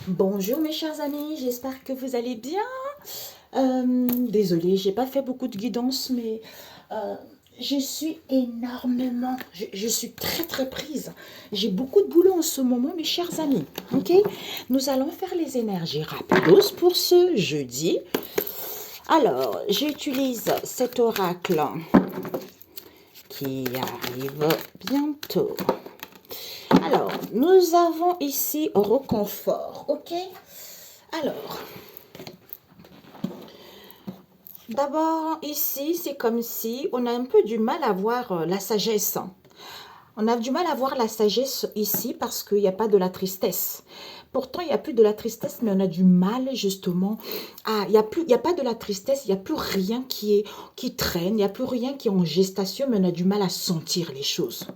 Bonjour mes chers amis, j'espère que vous allez bien. Désolée, j'ai pas fait beaucoup de guidance, mais euh, je suis énormément, je suis très prise. J'ai beaucoup de boulot en ce moment, mes chers amis. Ok, nous allons faire les énergies rapidos pour ce jeudi. Alors, j'utilise cet oracle qui arrive bientôt. Alors, nous avons ici reconfort, ok? Alors, d'abord, ici, c'est comme si on a un peu du mal à voir la sagesse. On a du mal à voir la sagesse ici parce qu'il n'y a pas de la tristesse. Pourtant, il n'y a plus de la tristesse, mais on a du mal justement à... Il n'y a pas de la tristesse, il n'y a plus rien qui traîne, il n'y a plus rien qui est en gestation, mais on a du mal à sentir les choses.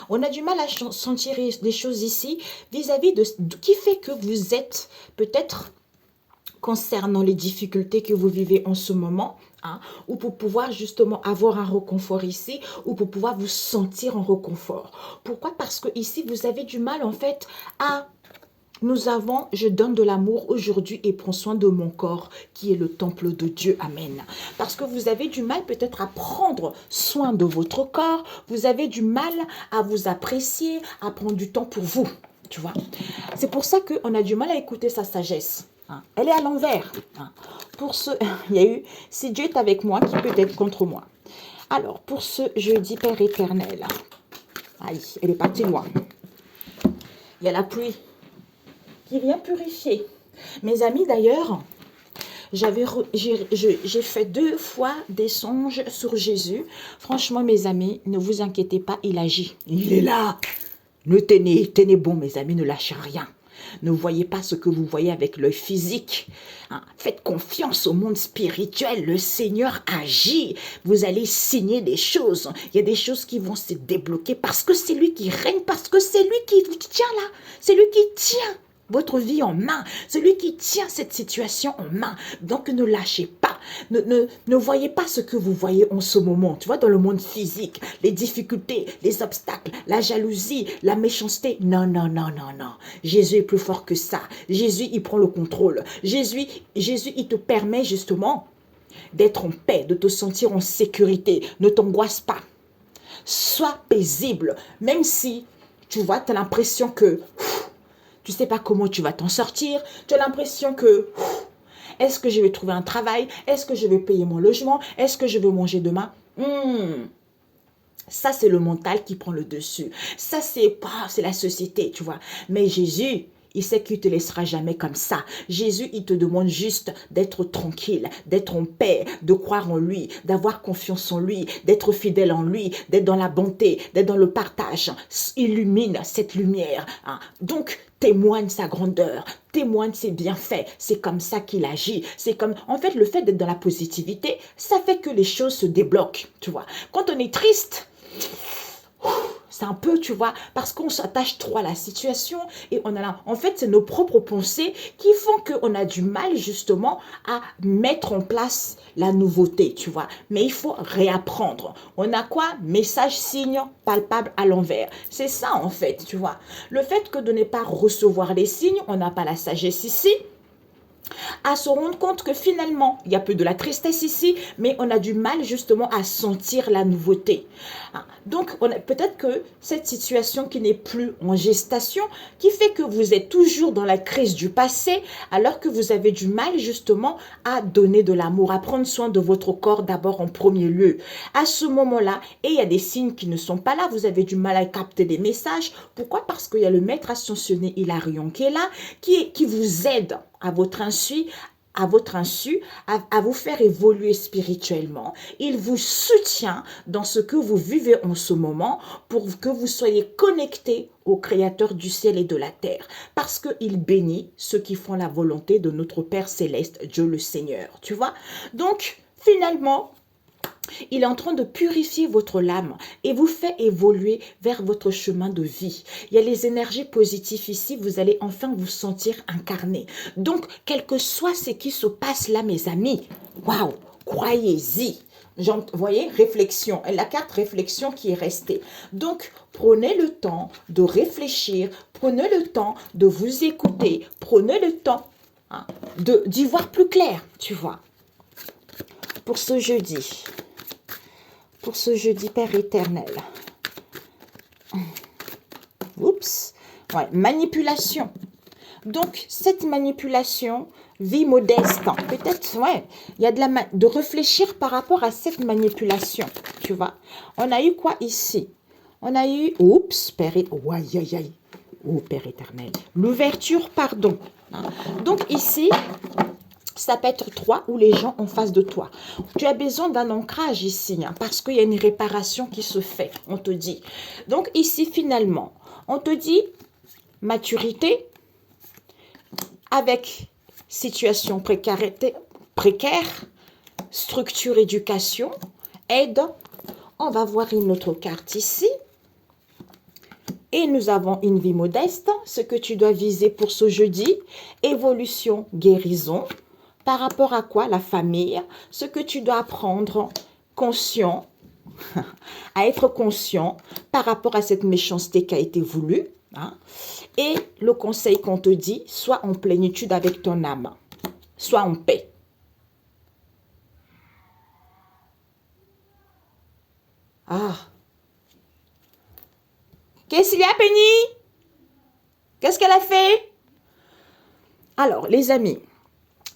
On a du mal à sentir les choses ici vis-à-vis de qui fait que vous êtes peut-être concernant les difficultés que vous vivez en ce moment, hein, ou pour pouvoir justement avoir un réconfort ici, ou pour pouvoir vous sentir en réconfort. Pourquoi? Parce que ici, vous avez du mal en fait à... je donne de l'amour aujourd'hui et prends soin de mon corps qui est le temple de Dieu. Amen. Parce que vous avez du mal peut-être à prendre soin de votre corps, vous avez du mal à vous apprécier, à prendre du temps pour vous. Tu vois, c'est pour ça qu'on a du mal à écouter sa sagesse. Hein. Elle est à l'envers. Hein. Pour ce, il y a eu, si Dieu est avec moi, qui peut être contre moi? Alors, pour ce jeudi, Père éternel, aïe, elle est partie loin. Il y a la pluie qui vient purifier. Mes amis, d'ailleurs, j'ai fait 2 fois des songes sur Jésus. Franchement, mes amis, ne vous inquiétez pas, il agit. Il est là. Ne tenez bon, mes amis, ne lâchez rien. Ne voyez pas ce que vous voyez avec l'œil physique. Hein. Faites confiance au monde spirituel. Le Seigneur agit. Vous allez signer des choses. Il y a des choses qui vont se débloquer parce que c'est lui qui règne, parce que c'est lui qui tient là. C'est lui qui tient votre vie en main. C'est lui qui tient cette situation en main. Donc ne lâchez pas. Ne voyez pas ce que vous voyez en ce moment. Tu vois, dans le monde physique, les difficultés, les obstacles, la jalousie, la méchanceté. Non. Jésus est plus fort que ça. Jésus, il prend le contrôle. Jésus, il te permet justement d'être en paix, de te sentir en sécurité. Ne t'angoisse pas. Sois paisible. Même si, tu vois, tu as l'impression que... tu ne sais pas comment tu vas t'en sortir. Tu as l'impression que, est-ce que je vais trouver un travail? Est-ce que je vais payer mon logement? Est-ce que je vais manger demain? Ça, c'est le mental qui prend le dessus. Ça, c'est la société, tu vois. Mais Jésus, il sait qu'il ne te laissera jamais comme ça. Jésus, il te demande juste d'être tranquille, d'être en paix, de croire en lui, d'avoir confiance en lui, d'être fidèle en lui, d'être dans la bonté, d'être dans le partage. Illumine cette lumière. Hein. Donc, témoigne sa grandeur, témoigne ses bienfaits. C'est comme ça qu'il agit. C'est comme, en fait, le fait d'être dans la positivité, ça fait que les choses se débloquent, tu vois. Quand on est triste, c'est un peu, tu vois, parce qu'on s'attache trop à la situation et on a là. En fait, c'est nos propres pensées qui font qu'on a du mal justement à mettre en place la nouveauté, tu vois. Mais il faut réapprendre. On a quoi? Message, signe palpable à l'envers. C'est ça, en fait, tu vois. Le fait que de ne pas recevoir les signes, on n'a pas la sagesse ici, à se rendre compte que finalement, il y a peu de la tristesse ici, mais on a du mal justement à sentir la nouveauté. Donc, peut-être que cette situation qui n'est plus en gestation, qui fait que vous êtes toujours dans la crise du passé, alors que vous avez du mal justement à donner de l'amour, à prendre soin de votre corps d'abord en premier lieu. À ce moment-là, et il y a des signes qui ne sont pas là, vous avez du mal à capter des messages. Pourquoi? Parce qu'il y a le maître ascensionné Hilarion qui est là, qui vous aide à votre insu, à vous faire évoluer spirituellement. Il vous soutient dans ce que vous vivez en ce moment pour que vous soyez connectés au Créateur du ciel et de la terre. Parce qu'il bénit ceux qui font la volonté de notre Père céleste, Dieu le Seigneur. Tu vois? Donc, finalement, il est en train de purifier votre âme et vous fait évoluer vers votre chemin de vie. Il y a les énergies positives ici, vous allez enfin vous sentir incarné. Donc, quel que soit ce qui se passe là, mes amis, waouh, croyez-y. Vous voyez, réflexion. Et la carte réflexion qui est restée. Donc, prenez le temps de réfléchir. Prenez le temps de vous écouter. Prenez le temps hein, d'y voir plus clair, tu vois. Pour ce jeudi. Pour ce jeudi, Père éternel. Oups. Ouais, manipulation. Donc, cette manipulation, vie modeste, peut-être, ouais, il y a de réfléchir par rapport à cette manipulation, tu vois. On a eu quoi ici? On a eu, oups, Père, oh, aïe, aïe, aïe, oh, Père éternel, l'ouverture, pardon. Hein. Donc, ici, ça peut être toi ou les gens en face de toi. Tu as besoin d'un ancrage ici, hein, parce qu'il y a une réparation qui se fait, on te dit. Donc, ici, finalement, on te dit maturité, avec situation précaire, structure éducation, aide. On va voir une autre carte ici. Et nous avons une vie modeste, ce que tu dois viser pour ce jeudi. Évolution, guérison. Par rapport à quoi? La famille. Ce que tu dois apprendre, conscient, à être conscient par rapport à cette méchanceté qui a été voulue. Hein. Et le conseil qu'on te dit, sois en plénitude avec ton âme. Sois en paix. Ah. Qu'est-ce qu'il y a, Penny? Qu'est-ce qu'elle a fait? Alors, les amis,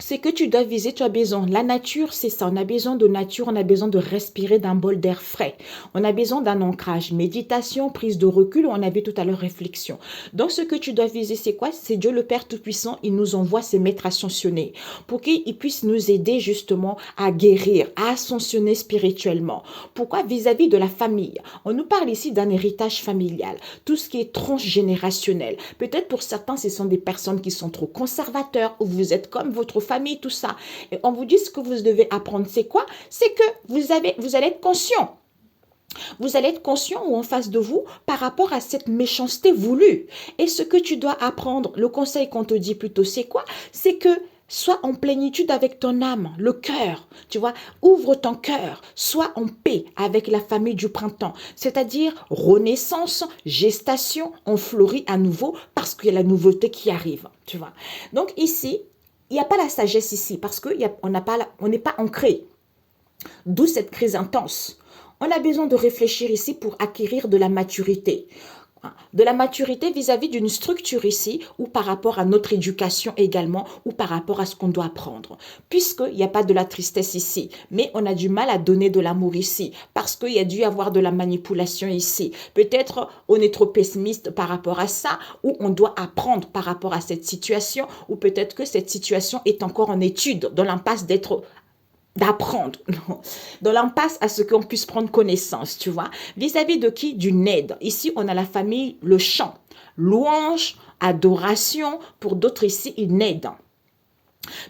c'est que tu dois viser, tu as besoin. La nature, c'est ça. On a besoin de nature, on a besoin de respirer d'un bol d'air frais. On a besoin d'un ancrage. Méditation, prise de recul, on avait tout à l'heure réflexion. Donc, ce que tu dois viser, c'est quoi? C'est Dieu le Père Tout-Puissant. Il nous envoie ses maîtres ascensionnés pour qu'il puisse nous aider justement à guérir, à ascensionner spirituellement. Pourquoi? Vis-à-vis de la famille. On nous parle ici d'un héritage familial. Tout ce qui est transgénérationnel. Peut-être pour certains, ce sont des personnes qui sont trop conservateurs ou vous êtes comme votre famille, tout ça. Et on vous dit ce que vous devez apprendre, c'est quoi? C'est que vous allez être conscient. Vous allez être conscient ou en face de vous par rapport à cette méchanceté voulue. Et ce que tu dois apprendre, le conseil qu'on te dit plutôt, c'est quoi? C'est que sois en plénitude avec ton âme, le cœur, tu vois, ouvre ton cœur, sois en paix avec la famille du printemps, c'est-à-dire renaissance, gestation, on fleurit à nouveau parce qu'il y a la nouveauté qui arrive, tu vois. Donc ici, il n'y a pas la sagesse ici parce qu'on n'est pas ancré. D'où cette crise intense. On a besoin de réfléchir ici pour acquérir de la maturité. De la maturité vis-à-vis d'une structure ici ou par rapport à notre éducation également ou par rapport à ce qu'on doit apprendre. Puisqu'il n'y a pas de la tristesse ici, mais on a du mal à donner de l'amour ici parce qu'il y a dû y avoir de la manipulation ici. Peut-être on est trop pessimiste par rapport à ça ou on doit apprendre par rapport à cette situation ou peut-être que cette situation est encore en étude dans l'impasse d'apprendre, dans l'impasse à ce qu'on puisse prendre connaissance, tu vois. Vis-à-vis de qui? D'une aide. Ici, on a la famille, le chant, louange, adoration, pour d'autres ici, une aide.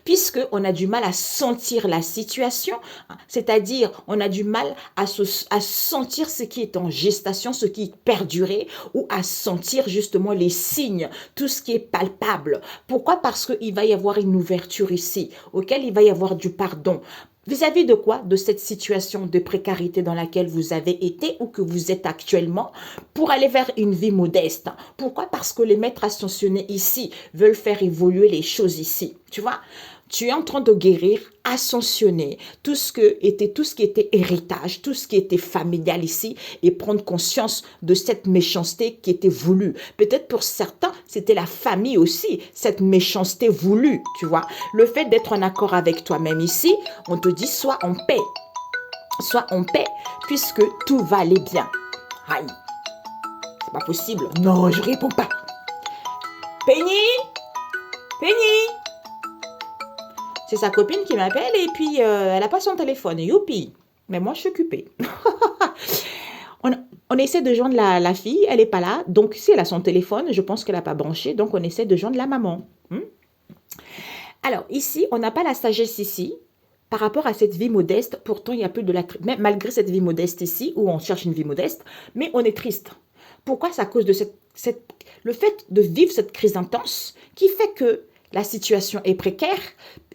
Puisqu'on a du mal à sentir la situation, c'est-à-dire on a du mal à sentir ce qui est en gestation, ce qui est perduré, ou à sentir justement les signes, tout ce qui est palpable. Pourquoi? Parce qu'il va y avoir une ouverture ici, auquel il va y avoir du pardon. Vis-à-vis de quoi? De cette situation de précarité dans laquelle vous avez été ou que vous êtes actuellement pour aller vers une vie modeste. Pourquoi? Parce que les maîtres ascensionnés ici veulent faire évoluer les choses ici. Tu vois? Tu es en train de guérir, ascensionner tout ce qui était héritage, tout ce qui était familial ici et prendre conscience de cette méchanceté qui était voulue. Peut-être pour certains, c'était la famille aussi, cette méchanceté voulue, tu vois. Le fait d'être en accord avec toi-même ici, on te dit sois en paix. Sois en paix puisque tout va aller bien. Aïe, c'est pas possible. Non, je réponds pas. Penny? Penny? C'est sa copine qui m'appelle et puis elle n'a pas son téléphone. Youpi! Mais moi, je suis occupée. on essaie de joindre la fille, elle n'est pas là. Donc, si elle a son téléphone, je pense qu'elle n'a pas branché. Donc, on essaie de joindre la maman. Alors, ici, on n'a pas la sagesse ici. Par rapport à cette vie modeste, pourtant, il y a plus de la... Malgré cette vie modeste ici, où on cherche une vie modeste, mais on est triste. Pourquoi? C'est à cause de le fait de vivre cette crise intense qui fait que la situation est précaire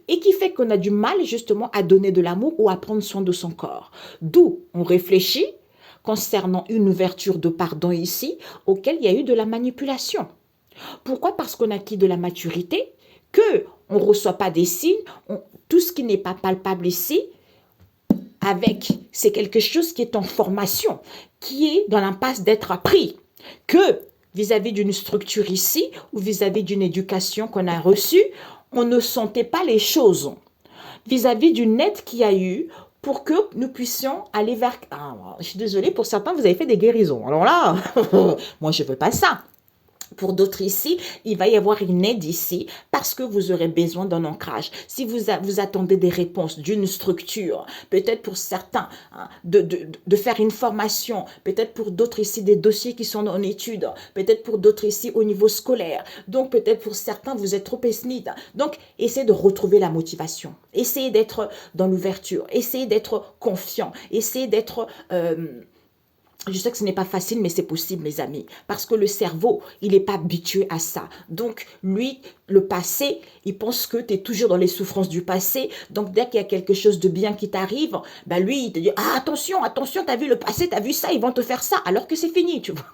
et qui fait qu'on a du mal justement à donner de l'amour ou à prendre soin de son corps. D'où on réfléchit concernant une ouverture de pardon ici, auquel il y a eu de la manipulation. Pourquoi? Parce qu'on a acquis de la maturité, que on ne reçoit pas des signes, tout ce qui n'est pas palpable ici, c'est quelque chose qui est en formation, qui est dans l'impasse d'être appris, que vis-à-vis d'une structure ici, ou vis-à-vis d'une éducation qu'on a reçue, on ne sentait pas les choses, vis-à-vis d'une aide qu'il y a eu, pour que nous puissions aller vers... Ah, je suis désolée, pour certains, vous avez fait des guérisons. Alors là, moi, je ne veux pas ça. Pour d'autres ici, il va y avoir une aide ici parce que vous aurez besoin d'un ancrage. Si vous attendez des réponses d'une structure, peut-être pour certains, hein, de faire une formation, peut-être pour d'autres ici des dossiers qui sont en études, peut-être pour d'autres ici au niveau scolaire. Donc peut-être pour certains, vous êtes trop pessimiste. Donc essayez de retrouver la motivation. Essayez d'être dans l'ouverture. Essayez d'être confiant. Essayez d'être... je sais que ce n'est pas facile, mais c'est possible, mes amis. Parce que le cerveau, il n'est pas habitué à ça. Donc, lui, le passé, il pense que tu es toujours dans les souffrances du passé. Donc, dès qu'il y a quelque chose de bien qui t'arrive, ben lui, il te dit, ah, attention, attention, t'as vu le passé, t'as vu ça, ils vont te faire ça, alors que c'est fini, tu vois.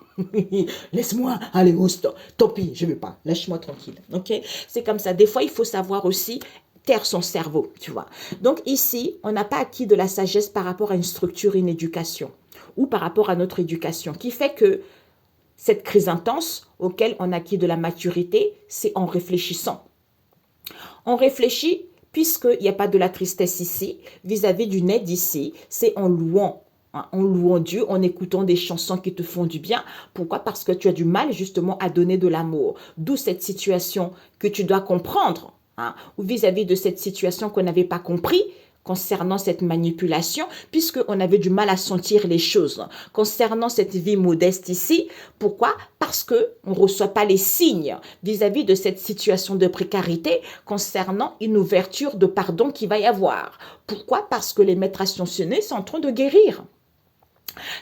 Laisse-moi, allez, stop. Tant pis, je ne veux pas. Lâche-moi tranquille. Ok? C'est comme ça. Des fois, il faut savoir aussi taire son cerveau, tu vois. Donc, ici, on n'a pas acquis de la sagesse par rapport à une structure, une éducation, ou par rapport à notre éducation, qui fait que cette crise intense auquel on acquis de la maturité, c'est en réfléchissant. On réfléchit puisqu'il n'y a pas de la tristesse ici, vis-à-vis d'une aide ici, c'est en louant. En louant Dieu, en écoutant des chansons qui te font du bien. Pourquoi? Parce que tu as du mal justement à donner de l'amour. D'où cette situation que tu dois comprendre, ou vis-à-vis de cette situation qu'on n'avait pas compris, concernant cette manipulation, puisqu'on avait du mal à sentir les choses. Concernant cette vie modeste ici, pourquoi? Parce qu'on ne reçoit pas les signes vis-à-vis de cette situation de précarité concernant une ouverture de pardon qu'il va y avoir. Pourquoi? Parce que les maîtres ascensionnés sont en train de guérir.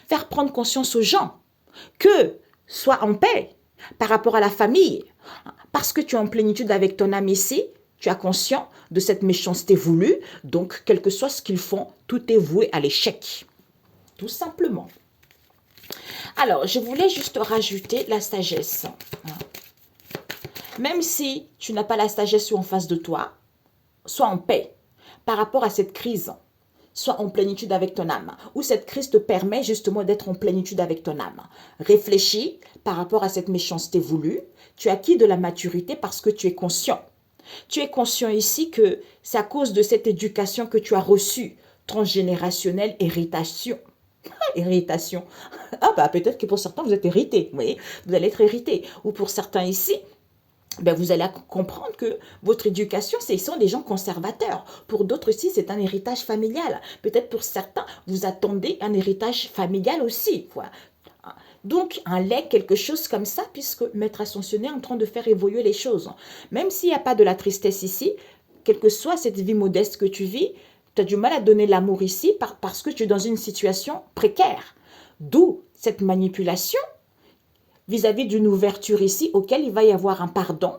Faire prendre conscience aux gens que sois en paix par rapport à la famille, parce que tu es en plénitude avec ton âme ici, tu as conscience de cette méchanceté voulue, donc quel que soit ce qu'ils font, tout est voué à l'échec. Tout simplement. Alors, je voulais juste rajouter la sagesse. Même si tu n'as pas la sagesse en face de toi, sois en paix par rapport à cette crise. Sois en plénitude avec ton âme. Ou cette crise te permet justement d'être en plénitude avec ton âme. Réfléchis par rapport à cette méchanceté voulue. Tu as acquis de la maturité parce que tu es conscient. Tu es conscient ici que c'est à cause de cette éducation que tu as reçue, transgénérationnelle, Héritation. Ah bah peut-être que pour certains vous êtes hérité, vous voyez, vous allez être hérité. Ou pour certains ici, ben vous allez comprendre que votre éducation, ce sont des gens conservateurs. Pour d'autres ici, c'est un héritage familial. Peut-être pour certains, vous attendez un héritage familial aussi, quoi. Donc, un legs, quelque chose comme ça, puisque Maître Ascensionné est en train de faire évoluer les choses. Même s'il n'y a pas de la tristesse ici, quelle que soit cette vie modeste que tu vis, tu as du mal à donner l'amour ici parce que tu es dans une situation précaire. D'où cette manipulation vis-à-vis d'une ouverture ici, auquel il va y avoir un pardon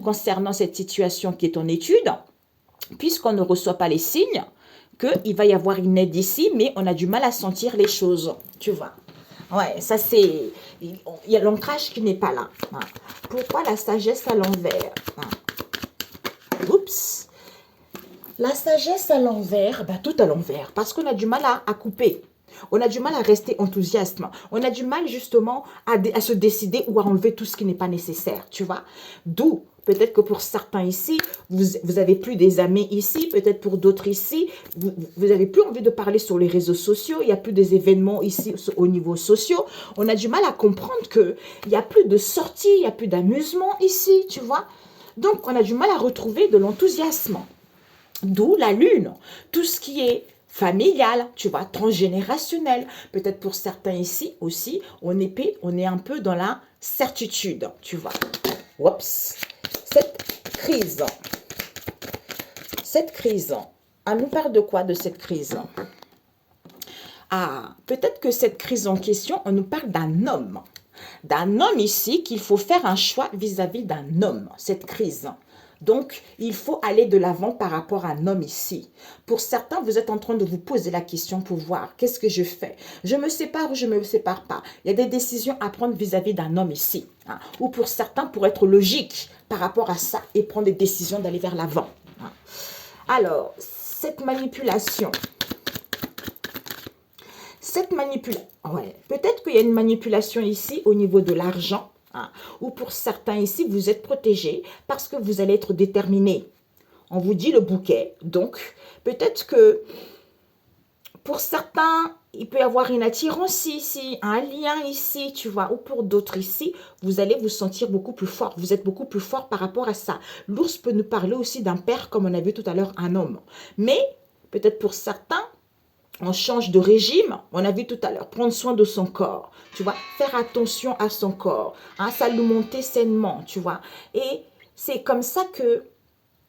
concernant cette situation qui est en étude, puisqu'on ne reçoit pas les signes, qu'il va y avoir une aide ici, mais on a du mal à sentir les choses, tu vois. Ouais, ça c'est... Il y a l'ancrage qui n'est pas là. Pourquoi la sagesse à l'envers? Oups. La sagesse à l'envers, tout à l'envers, parce qu'on a du mal à couper. On a du mal à rester enthousiaste. On a du mal justement à se décider ou à enlever tout ce qui n'est pas nécessaire, tu vois. D'où, peut-être que pour certains ici, vous avez plus des amis ici, peut-être pour d'autres ici, vous n'avez plus envie de parler sur les réseaux sociaux, il n'y a plus des événements ici au niveau social. On a du mal à comprendre qu'il n'y a plus de sorties, il n'y a plus d'amusement ici, tu vois. Donc, on a du mal à retrouver de l'enthousiasme. D'où la lune, tout ce qui est familial, tu vois, transgénérationnel. Peut-être pour certains ici aussi, on est un peu dans la certitude, tu vois. Oups. Cette crise, elle nous parle de quoi de cette crise? Ah, peut-être que cette crise en question, on nous parle d'un homme. D'un homme ici, qu'il faut faire un choix vis-à-vis d'un homme, cette crise. Donc, il faut aller de l'avant par rapport à un homme ici. Pour certains, vous êtes en train de vous poser la question pour voir qu'est-ce que je fais. Je me sépare ou je ne me sépare pas. Il y a des décisions à prendre vis-à-vis d'un homme ici. Hein. Ou pour certains, pour être logique par rapport à ça et prendre des décisions d'aller vers l'avant. Hein. Alors, cette manipulation, ouais, peut-être qu'il y a une manipulation ici au niveau de l'argent. Hein, ou pour certains ici, vous êtes protégés parce que vous allez être déterminés. On vous dit le bouquet. Donc, peut-être que pour certains, il peut y avoir une attirance ici, un lien ici, tu vois. Ou pour d'autres ici, vous allez vous sentir beaucoup plus fort. Vous êtes beaucoup plus fort par rapport à ça. L'ours peut nous parler aussi d'un père, comme on a vu tout à l'heure, un homme. Mais, peut-être pour certains, on change de régime, on a vu tout à l'heure, prendre soin de son corps, tu vois, faire attention à son corps, hein, s'alimenter sainement, tu vois. Et c'est comme ça que,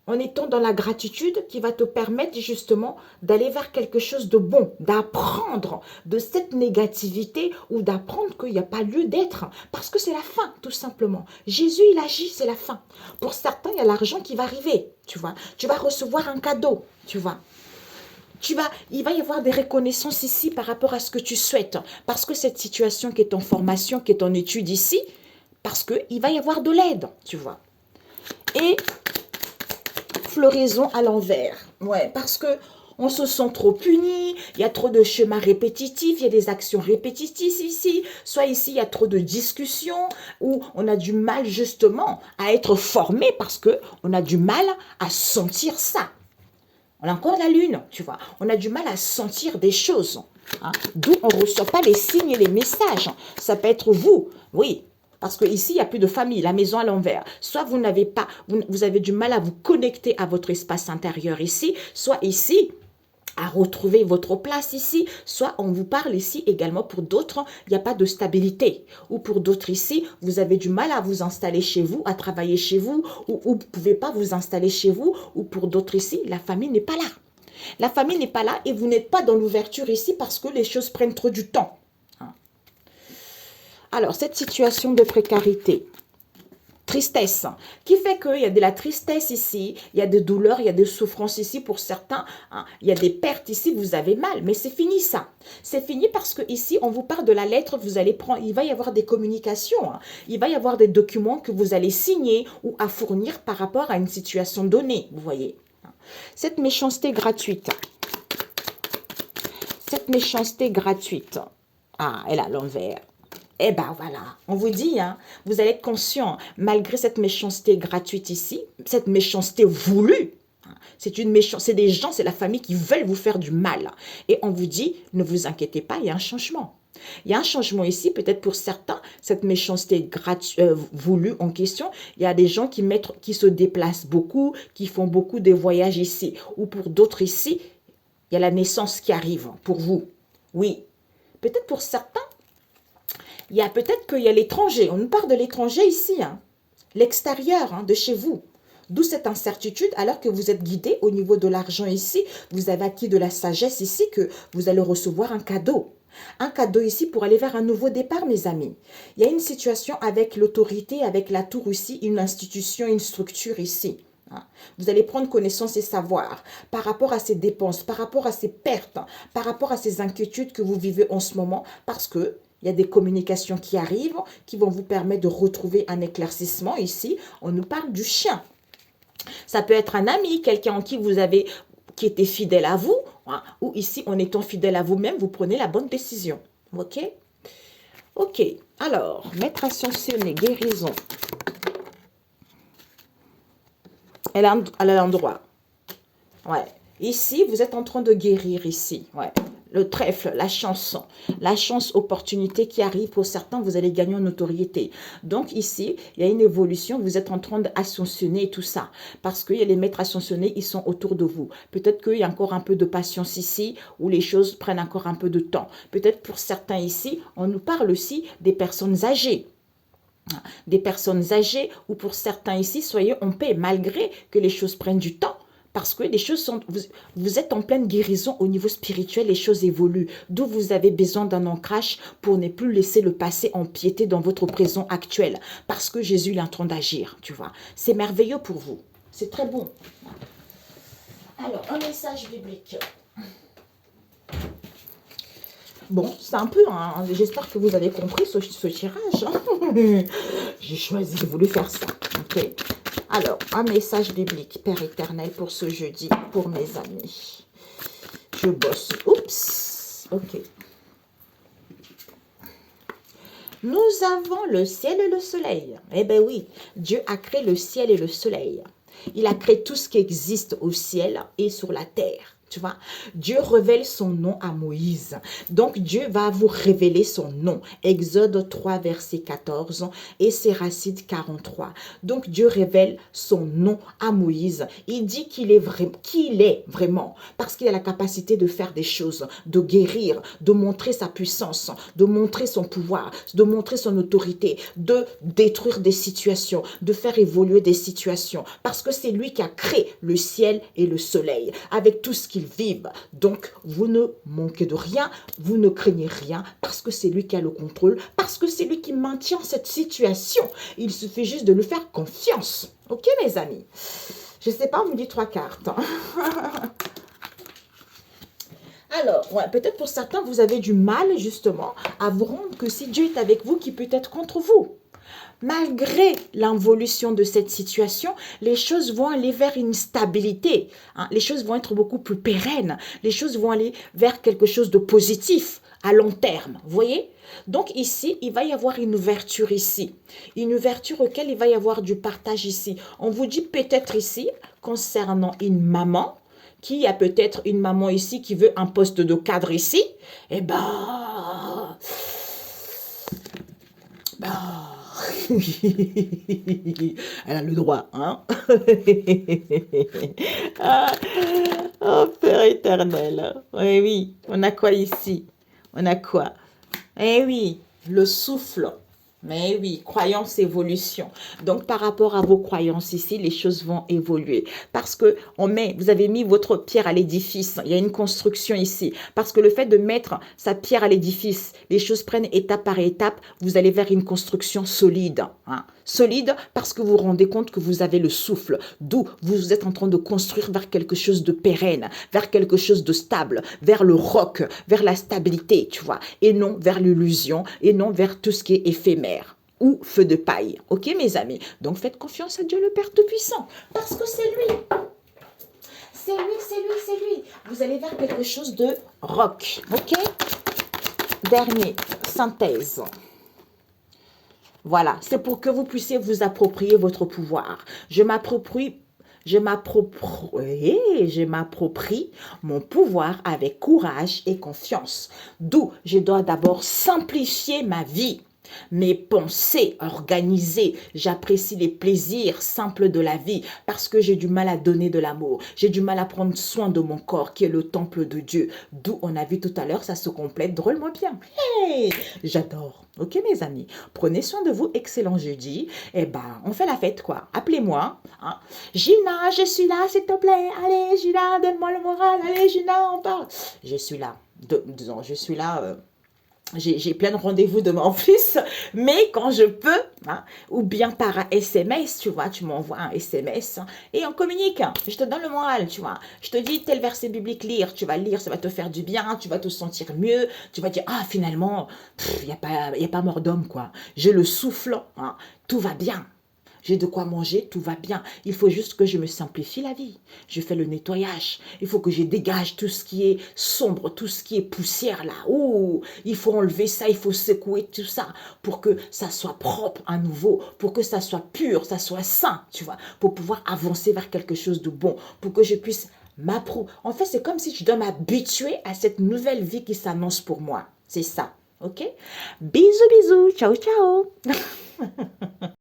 en étant dans la gratitude, qui va te permettre justement d'aller vers quelque chose de bon, d'apprendre de cette négativité ou d'apprendre qu'il n'y a pas lieu d'être, parce que c'est la fin, tout simplement. Jésus, il agit, c'est la fin. Pour certains, il y a l'argent qui va arriver, tu vois. Tu vas recevoir un cadeau, tu vois. Il va y avoir des reconnaissances ici par rapport à ce que tu souhaites. Parce que cette situation qui est en formation, qui est en étude ici, parce qu'il va y avoir de l'aide, tu vois. Et floraison à l'envers. Ouais, parce que on se sent trop puni, il y a trop de chemins répétitifs, il y a des actions répétitives ici, soit ici il y a trop de discussions, où on a du mal justement à être formé parce qu'on a du mal à sentir ça. On a encore la lune, tu vois. On a du mal à sentir des choses. Hein, d'où on ne reçoit pas les signes et les messages. Ça peut être vous, oui. Parce qu'ici, il n'y a plus de famille, la maison à l'envers. Soit vous n'avez pas, vous avez du mal à vous connecter à votre espace intérieur ici, soit ici, à retrouver votre place ici, soit on vous parle ici également pour d'autres, il n'y a pas de stabilité. Ou pour d'autres ici, vous avez du mal à vous installer chez vous, à travailler chez vous, ou vous ne pouvez pas vous installer chez vous, ou pour d'autres ici, la famille n'est pas là. La famille n'est pas là et vous n'êtes pas dans l'ouverture ici parce que les choses prennent trop du temps. Alors, cette situation de précarité, tristesse, qui fait qu'il y a de la tristesse ici, il y a des douleurs, il y a des souffrances ici pour certains, hein, il y a des pertes ici, vous avez mal, mais c'est fini ça. C'est fini parce que ici, on vous parle de la lettre, vous allez prendre, il va y avoir des communications, hein, il va y avoir des documents que vous allez signer ou à fournir par rapport à une situation donnée, vous voyez. Cette méchanceté gratuite, ah, elle a l'envers. Eh ben voilà, on vous dit, hein, vous allez être conscient, malgré cette méchanceté gratuite ici, cette méchanceté voulue, hein, c'est des gens, c'est la famille qui veulent vous faire du mal. Et on vous dit, ne vous inquiétez pas, il y a un changement. Il y a un changement ici, peut-être pour certains, cette méchanceté voulue en question, il y a des gens qui se déplacent beaucoup, qui font beaucoup de voyages ici. Ou pour d'autres ici, il y a la naissance qui arrive pour vous. Oui, peut-être pour certains, il y a peut-être qu'il y a l'étranger. On nous parle de l'étranger ici, hein. L'extérieur, hein, de chez vous. D'où cette incertitude, alors que vous êtes guidé au niveau de l'argent ici, vous avez acquis de la sagesse ici, que vous allez recevoir un cadeau. Un cadeau ici pour aller vers un nouveau départ, mes amis. Il y a une situation avec l'autorité, avec la tour ici, une institution, une structure ici. Vous allez prendre connaissance et savoir par rapport à ces dépenses, par rapport à ces pertes, par rapport à ces inquiétudes que vous vivez en ce moment, parce que il y a des communications qui arrivent, qui vont vous permettre de retrouver un éclaircissement. Ici, on nous parle du chien. Ça peut être un ami, quelqu'un en qui vous avez, qui était fidèle à vous, hein, ou ici, en étant fidèle à vous-même, vous prenez la bonne décision. Ok? Ok. Alors, maître ascensionné, guérison. Elle a l'endroit. Ouais. Ici, vous êtes en train de guérir ici. Ouais. Le trèfle, la chance, opportunité qui arrive. Pour certains, vous allez gagner en notoriété. Donc ici, il y a une évolution. Vous êtes en train d'ascensionner et tout ça. Parce qu'il y a les maîtres ascensionnés, ils sont autour de vous. Peut-être qu'il y a encore un peu de patience ici, où les choses prennent encore un peu de temps. Peut-être pour certains ici, on nous parle aussi des personnes âgées. Des personnes âgées, ou pour certains ici, soyez en paix, malgré que les choses prennent du temps. Parce que les choses sont, vous êtes en pleine guérison au niveau spirituel, les choses évoluent. D'où vous avez besoin d'un ancrage pour ne plus laisser le passé empiéter dans votre présent actuel. Parce que Jésus est en train d'agir, tu vois. C'est merveilleux pour vous. C'est très bon. Alors, un message biblique. Bon, c'est un peu, hein, j'espère que vous avez compris ce tirage. Hein. J'ai choisi, j'ai voulu faire ça. Ok. Alors, un message biblique, Père éternel, pour ce jeudi, pour mes amis. Je bosse. Oups. Ok. Nous avons le ciel et le soleil. Eh bien oui, Dieu a créé le ciel et le soleil. Il a créé tout ce qui existe au ciel et sur la terre. Tu vois, Dieu révèle son nom à Moïse. Donc, Dieu va vous révéler son nom. Exode 3, verset 14 et Siracide 43. Donc, Dieu révèle son nom à Moïse. Il dit qu'il est, vraiment, parce qu'il a la capacité de faire des choses, de guérir, de montrer sa puissance, de montrer son pouvoir, de montrer son autorité, de détruire des situations, de faire évoluer des situations. Parce que c'est lui qui a créé le ciel et le soleil, avec tout ce qu'ils vivent. Donc, vous ne manquez de rien, vous ne craignez rien, parce que c'est lui qui a le contrôle, parce que c'est lui qui maintient cette situation. Il suffit juste de lui faire confiance. Ok, mes amis? Je ne sais pas, on me dit 3 cartes. Alors, ouais, peut-être pour certains, vous avez du mal, justement, à vous rendre que si Dieu est avec vous, qui peut être contre vous. Malgré l'involution de cette situation, les choses vont aller vers une stabilité. Hein. Les choses vont être beaucoup plus pérennes. Les choses vont aller vers quelque chose de positif à long terme. Vous voyez? Donc ici, il va y avoir une ouverture ici. Une ouverture auquel il va y avoir du partage ici. On vous dit peut-être ici, concernant une maman, qui a peut-être une maman ici qui veut un poste de cadre ici, eh ben... Elle a le droit, hein? Ah, oh, Père éternel. Oui, oui. On a quoi ici? On a quoi? Eh oui, le souffle. Mais oui, croyance, évolution. Donc, par rapport à vos croyances ici, les choses vont évoluer. Parce que vous avez mis votre pierre à l'édifice. Il y a une construction ici. Parce que le fait de mettre sa pierre à l'édifice, les choses prennent étape par étape. Vous allez vers une construction solide. Hein. Solide parce que vous vous rendez compte que vous avez le souffle. D'où vous êtes en train de construire vers quelque chose de pérenne, vers quelque chose de stable, vers le roc, vers la stabilité, tu vois. Et non vers l'illusion, et non vers tout ce qui est éphémère ou feu de paille. Ok, mes amis? Donc, faites confiance à Dieu le Père Tout-Puissant. Parce que c'est lui. C'est lui, c'est lui, c'est lui. Vous allez vers quelque chose de roc. Ok? Dernier, synthèse. Voilà, c'est pour que vous puissiez vous approprier votre pouvoir. Je m'approprie mon pouvoir avec courage et confiance. D'où je dois d'abord simplifier ma vie. Mes pensées organisées, j'apprécie les plaisirs simples de la vie parce que j'ai du mal à donner de l'amour. J'ai du mal à prendre soin de mon corps qui est le temple de Dieu. D'où on a vu tout à l'heure, ça se complète drôlement bien. Hey, j'adore. Ok, mes amis, prenez soin de vous. Excellent jeudi. Eh ben, on fait la fête, quoi. Appelez-moi. Hein. Gina, je suis là, s'il te plaît. Allez, Gina, donne-moi le moral. Allez, Gina, on parle. Je suis là. Disons, je suis là. J'ai plein de rendez-vous demain en plus, mais quand je peux, hein, ou bien par SMS, tu vois, tu m'envoies un SMS hein, et on communique. Je te donne le moral, tu vois. Je te dis tel verset biblique, lire, tu vas lire, ça va te faire du bien, tu vas te sentir mieux, tu vas dire, ah finalement, il n'y a pas mort d'homme, quoi. J'ai le souffle, hein, tout va bien. J'ai de quoi manger, tout va bien. Il faut juste que je me simplifie la vie. Je fais le nettoyage. Il faut que je dégage tout ce qui est sombre, tout ce qui est poussière là. Ouh, il faut enlever ça, il faut secouer tout ça pour que ça soit propre à nouveau, pour que ça soit pur, ça soit sain, tu vois, pour pouvoir avancer vers quelque chose de bon, pour que je puisse m'approuver. En fait, c'est comme si je dois m'habituer à cette nouvelle vie qui s'annonce pour moi. C'est ça, ok? Bisous, bisous, ciao, ciao.